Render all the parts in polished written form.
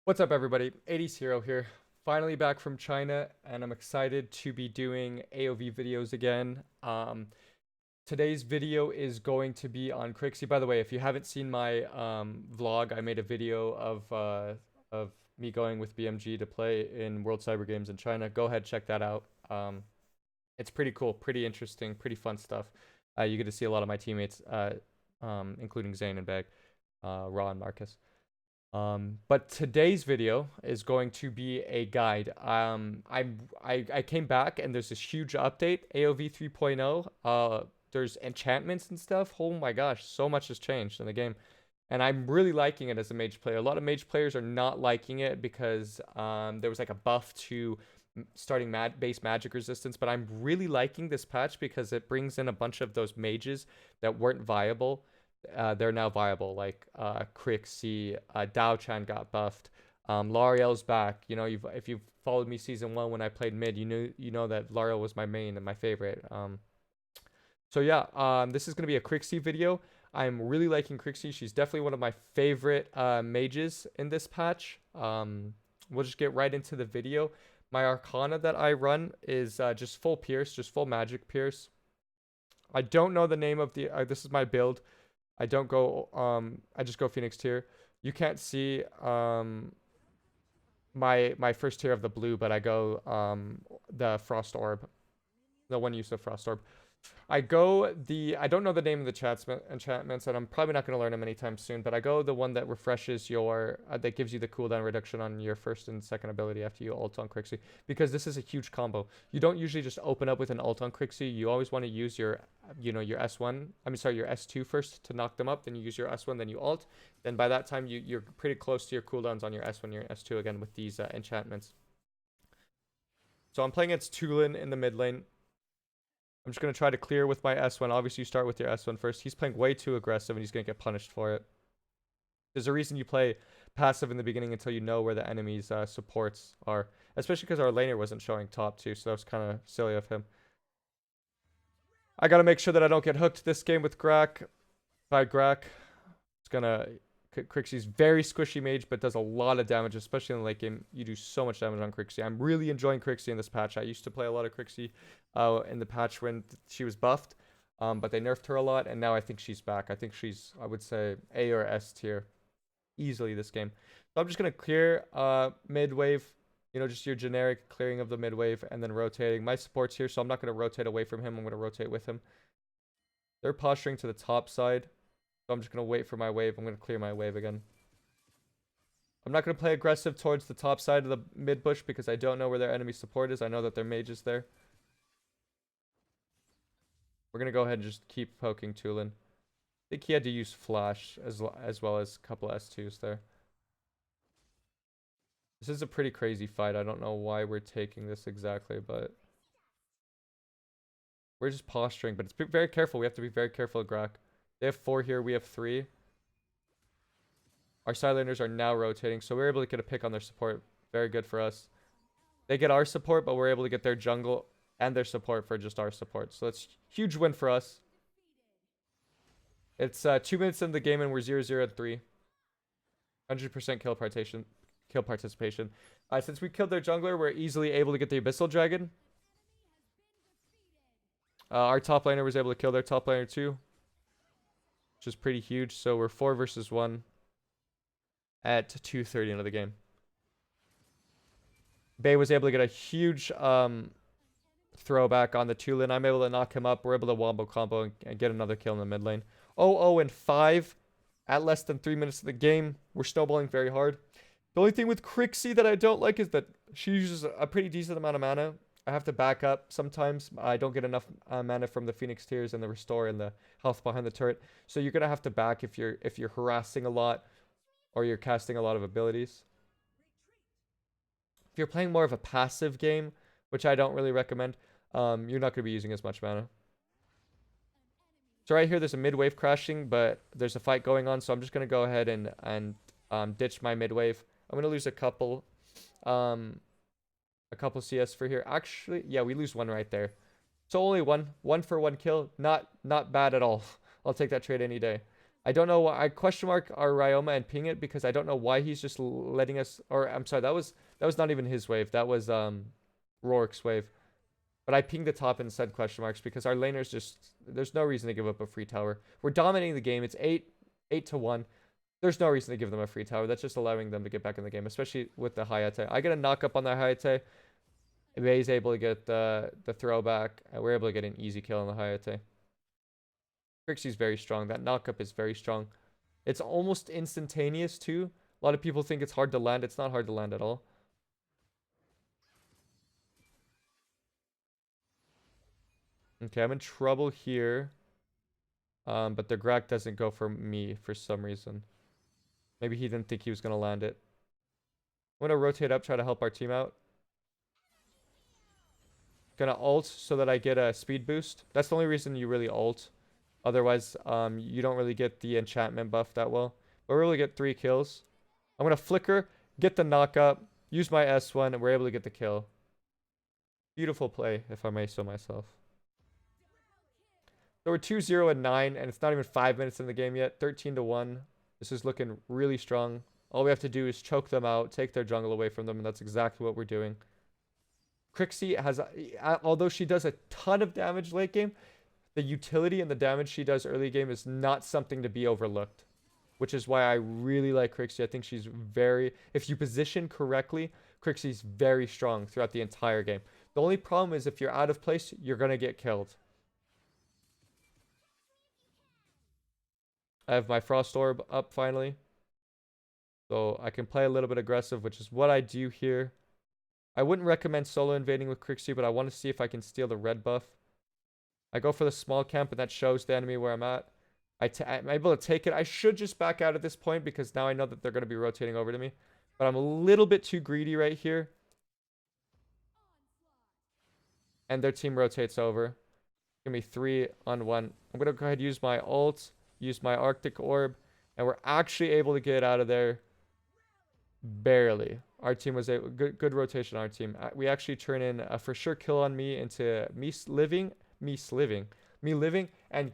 What's up, everybody? 80sHero here. Finally back from China, and I'm excited to be doing AOV videos again. Today's video is going to be on Krixi. By the way, if you haven't seen my vlog, I made a video of me going with BMG to play in World Cyber Games in China. Go ahead, check that out. It's pretty cool, pretty interesting, pretty fun stuff. You get to see a lot of my teammates, including Zane and Bag, Raw and Marcus. But today's video is going to be a guide. I came back and there's this huge update, AOV 3.0. There's enchantments and stuff. Oh my gosh, so much has changed in the game. And I'm really liking it as a mage player. A lot of mage players are not liking it because there was like a buff to starting base magic resistance. But I'm really liking this patch because it brings in a bunch of those mages that weren't viable. They're now viable, like Krixi, Dao Chan got buffed, L'Oreal's back. You know, if you've followed me season 1 when I played mid, you know that L'Oreal was my main and my favorite. So yeah, this is gonna be a Krixi video. I'm really liking Krixi. She's definitely one of my favorite mages in this patch. We'll just get right into the video. My Arcana that I run is just full Pierce, just full Magic Pierce. I don't know the name of the. This is my build. I don't go, I just go Phoenix tier. You can't see my first tier of the blue, but I go the Frost Orb. The one use of Frost Orb. I don't know the name of the enchantments, and I'm probably not going to learn them anytime soon, but I go the one that refreshes your, that gives you the cooldown reduction on your first and second ability after you ult on Krixi, because this is a huge combo. You don't usually just open up with an ult on Krixi. You always want to use your, your S1, your S2 first to knock them up, then you use your S1, then you ult. Then by that time, you're pretty close to your cooldowns on your S1, your S2 again with these enchantments. So I'm playing against Tulin in the mid lane. I'm just going to try to clear with my S1. Obviously, you start with your S1 first. He's playing way too aggressive, and he's going to get punished for it. There's a reason you play passive in the beginning until you know where the enemy's supports are. Especially because our laner wasn't showing top, too, so that was kind of silly of him. I got to make sure that I don't get hooked this game with Grak. By Grak. It's going to... Krixi's very squishy mage, but does a lot of damage, especially in the late game. You do so much damage on Krixi. I'm really enjoying Krixi in this patch. I used to play a lot of Krixi in the patch when she was buffed, but they nerfed her a lot, and now I think she's back. I think she's, I would say, A or S tier easily this game. So I'm just going to clear mid wave, just your generic clearing of the mid wave, and then rotating. My support's here, so I'm not going to rotate away from him. I'm going to rotate with him. They're posturing to the top side. So I'm just going to wait for my wave. I'm going to clear my wave again. I'm not going to play aggressive towards the top side of the mid bush because I don't know where their enemy support is. I know that their mage is there. We're going to go ahead and just keep poking Tulin. I think he had to use flash as well as a couple of S2s there. This is a pretty crazy fight. I don't know why we're taking this exactly, but... we're just posturing, but it's very careful. We have to be very careful of Grak. They have 4 here. We have 3. Our side laners are now rotating, so we're able to get a pick on their support. Very good for us. They get our support, but we're able to get their jungle and their support for just our support. So that's huge win for us. It's 2 minutes in the game, and we're 0-0-3. 100% kill participation. Since we killed their jungler, we're easily able to get the Abyssal Dragon. Our top laner was able to kill their top laner too, which is pretty huge. So we're 4 versus 1 at 2:30 into the game. Bay was able to get a huge throwback on the Tulin. I'm able to knock him up. We're able to wombo combo and get another kill in the mid lane. 0-0-5 at less than 3 minutes of the game. We're snowballing very hard. The only thing with Krixi that I don't like is that she uses a pretty decent amount of mana. I have to back up sometimes. I don't get enough mana from the Phoenix tiers and the restore and the health behind the turret. So you're gonna have to back if you're harassing a lot or you're casting a lot of abilities. If you're playing more of a passive game, which I don't really recommend, you're not gonna be using as much mana. So right here, there's a mid wave crashing, but there's a fight going on. So I'm just gonna go ahead and ditch my mid wave. I'm gonna lose a couple CS for here. Actually, yeah, we lose 1 right there. So only 1 for 1 kill. Not bad at all. I'll take that trade any day. I don't know why I question mark our Ryoma and ping it because I don't know why he's just letting us. Or I'm sorry, that was not even his wave. That was Rourke's wave. But I pinged the top and said question marks because our laners just there's no reason to give up a free tower. We're dominating the game. It's 8-1. There's no reason to give them a free tower. That's just allowing them to get back in the game, especially with the Hayate. I get a knock up on that Hayate. Bay's able to get the throwback. And we're able to get an easy kill on the Hayate. Krixi's very strong. That knock-up is very strong. It's almost instantaneous, too. A lot of people think it's hard to land. It's not hard to land at all. Okay, I'm in trouble here. But the Grak doesn't go for me for some reason. Maybe he didn't think he was going to land it. I'm going to rotate up, try to help our team out. Gonna ult so that I get a speed boost. That's the only reason you really ult. Otherwise, you don't really get the enchantment buff that well. But we're able to get 3 kills. I'm going to flicker, get the knock up, use my S1, and we're able to get the kill. Beautiful play, if I may so myself. So we're 2-0 and 9, and it's not even 5 minutes in the game yet. 13-1. This is looking really strong. All we have to do is choke them out, take their jungle away from them, and that's exactly what we're doing. Krixi has, although she does a ton of damage late game, the utility and the damage she does early game is not something to be overlooked, which is why I really like Krixi. I think she's very, if you position correctly, Krixi's very strong throughout the entire game. The only problem is if you're out of place, you're going to get killed. I have my Frost Orb up finally, so I can play a little bit aggressive, which is what I do here. I wouldn't recommend solo invading with Krixi, but I want to see if I can steal the red buff. I go for the small camp, and that shows the enemy where I'm at. I'm able to take it. I should just back out at this point because now I know that they're going to be rotating over to me. But I'm a little bit too greedy right here. And their team rotates over. Give me 3-1. I'm going to go ahead and use my ult, use my Arctic Orb, and we're actually able to get out of there. Barely. Our team was a good rotation on our team. We actually turn in a for sure kill on me into me living and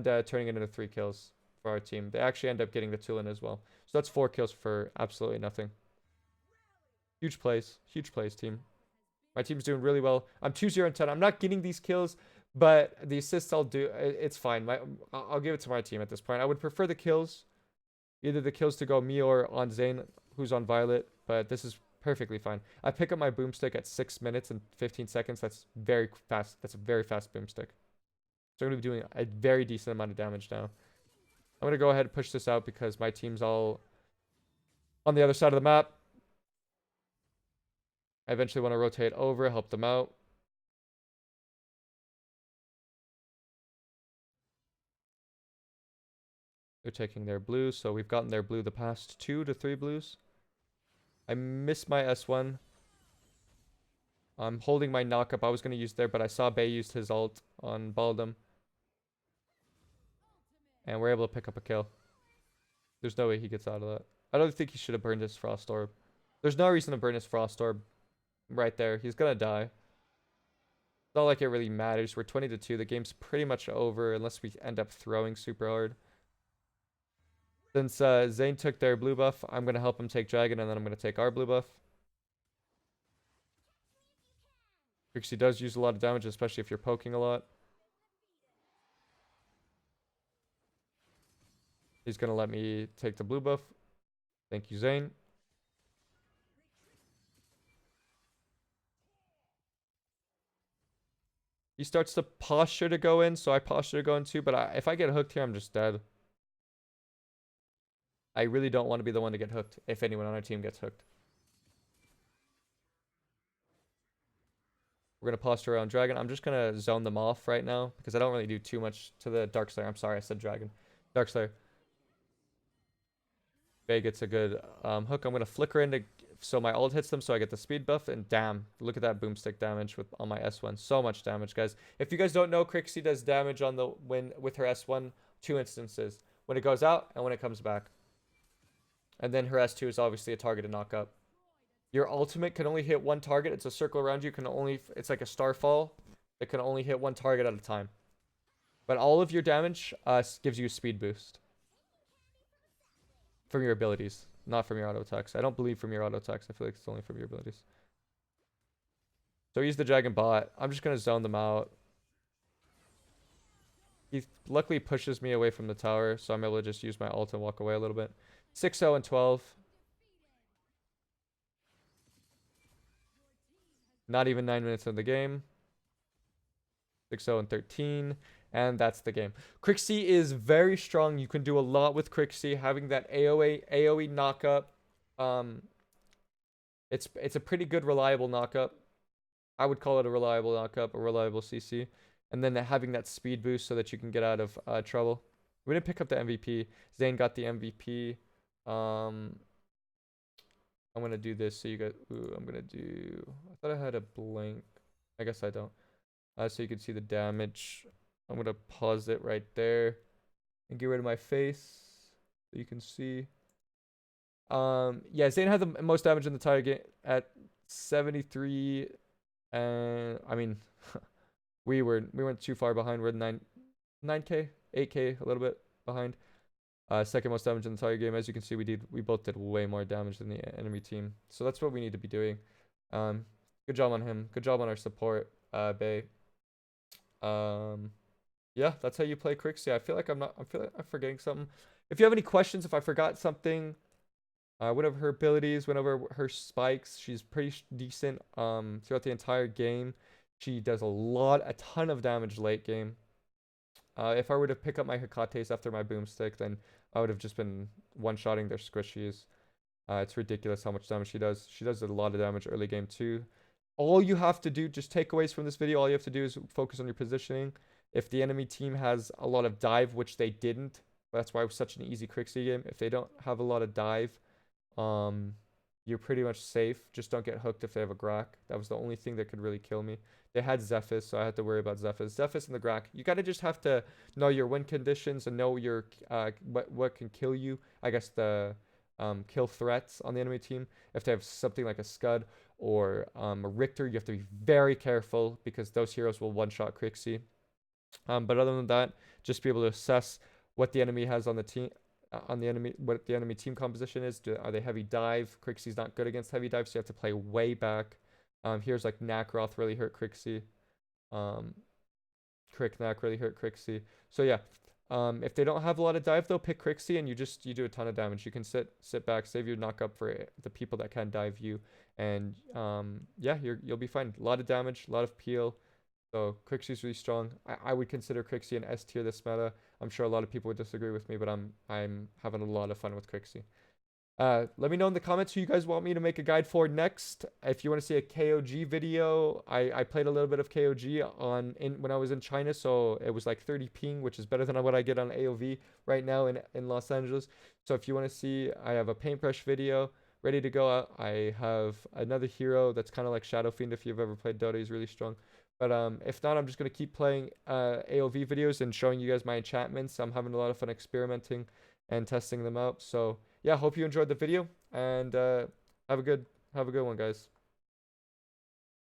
turning it into 3 kills for our team. They actually end up getting the Tulin as well. So that's 4 kills for absolutely nothing. Huge plays, team. My team's doing really well. I'm 2-0 and 10. I'm not getting these kills, but the assists I'll do. It's fine. I'll give it to my team at this point. I would prefer the kills, either the kills to go me or on Zane, who's on Violet, but this is perfectly fine. I pick up my boomstick at 6 minutes and 15 seconds. That's very fast. That's a very fast boomstick. So I'm going to be doing a very decent amount of damage now. I'm going to go ahead and push this out because my team's all on the other side of the map. I eventually want to rotate over, help them out. They're taking their blue, so we've gotten their blue the past 2 to 3 blues. I missed my S1. I'm holding my knock-up. I was going to use there, but I saw Bay used his ult on Baldum. And we're able to pick up a kill. There's no way he gets out of that. I don't think he should have burned his Frost Orb. There's no reason to burn his Frost Orb right there. He's going to die. It's not like it really matters. We're 20-2. The game's pretty much over unless we end up throwing super hard. Since Zane took their blue buff, I'm going to help him take Dragon, and then I'm going to take our blue buff. Krixi does use a lot of damage, especially if you're poking a lot. He's going to let me take the blue buff. Thank you, Zane. He starts to posture to go in, so I posture to go in too, but if I get hooked here, I'm just dead. I really don't want to be the one to get hooked if anyone on our team gets hooked. We're going to posture around Dragon. I'm just going to zone them off right now because I don't really do too much to the Darkslayer. I'm sorry, I said Dragon. Darkslayer. Bay gets a good hook. I'm going to flicker into so my ult hits them so I get the speed buff. And damn, look at that boomstick damage on my S1. So much damage, guys. If you guys don't know, Krixi does damage on the with her S1 2 instances. When it goes out and when it comes back. And then her S2 is obviously a targeted knockup. Your ultimate can only hit 1 target. It's a circle around you. It's like a starfall. It can only hit 1 target at a time. But all of your damage gives you a speed boost. from your abilities, not from your auto attacks. I don't believe from your auto attacks. I feel like it's only from your abilities. So use the dragon bot. I'm just gonna zone them out. He luckily pushes me away from the tower, so I'm able to just use my ult and walk away a little bit. 6-0 and 12. Not even 9 minutes in the game. 6-0 and 13. And that's the game. Krixi is very strong. You can do a lot with Krixi. Having that AoE knockup. It's a pretty good reliable knockup. I would call it a reliable knockup, a reliable CC. And then having that speed boost so that you can get out of trouble. We didn't pick up the MVP. Zane got the MVP. I'm going to do this so you guys... Ooh, I'm going to do... I thought I had a blink. I guess I don't. So you can see the damage. I'm going to pause it right there. And get rid of my face. So you can see. Yeah, Zane had the most damage in the entire game at 73. And, I mean... we weren't too far behind. We're 9k, 8k, a little bit behind. Second most damage in the entire game. As you can see, we both did way more damage than the enemy team. So that's what we need to be doing. Good job on him. Good job on our support, Bay. Yeah, that's how you play Krixi. I feel like I'm forgetting something. If you have any questions, if I forgot something, went over her abilities, went over her spikes. She's pretty decent throughout the entire game. She does a ton of damage late game. If I were to pick up my Hecates after my boomstick, then I would have just been one-shotting their squishies. It's ridiculous how much damage she does. She does a lot of damage early game too. All you have to do, just takeaways from this video, all you have to do is focus on your positioning. If the enemy team has a lot of dive, which they didn't, that's why it was such an easy Krixi game. If they don't have a lot of dive, you're pretty much safe. Just don't get hooked if they have a Grak. That was the only thing that could really kill me. They had Zephys, so I had to worry about Zephys. Zephys and the Grak. You gotta just have to know your win conditions and know your what can kill you. I guess the kill threats on the enemy team. If they have something like a Scud or a Richter, you have to be very careful because those heroes will one-shot Krixi. But other than that, just be able to assess what the enemy has on the team. What the enemy team composition is. Are they heavy dive? Krixi's not good against heavy dive, so you have to play way back. Here's like Nacroth really hurt Krixi. Cricknack really hurt Krixi. So yeah, if they don't have a lot of dive though, pick Krixi and you do a ton of damage. You can sit back, save your knockup for the people that can dive you, and yeah, you'll be fine. A lot of damage, a lot of peel. So Krixi's really strong. I would consider Krixi an S tier this meta. I'm sure a lot of people would disagree with me, but I'm having a lot of fun with Krixi. Let me know in the comments who you guys want me to make a guide for next. If you want to see a KOG video, I played a little bit of KOG when I was in China, so it was like 30 ping, which is better than what I get on AOV right now in Los Angeles. So if you want to see, I have a paintbrush video ready to go out. I have another hero that's kind of like Shadow Fiend. If you've ever played Dota, he's really strong. But if not, I'm just going to keep playing AOV videos and showing you guys my enchantments. I'm having a lot of fun experimenting and testing them out. So yeah, hope you enjoyed the video, and have a good one, guys.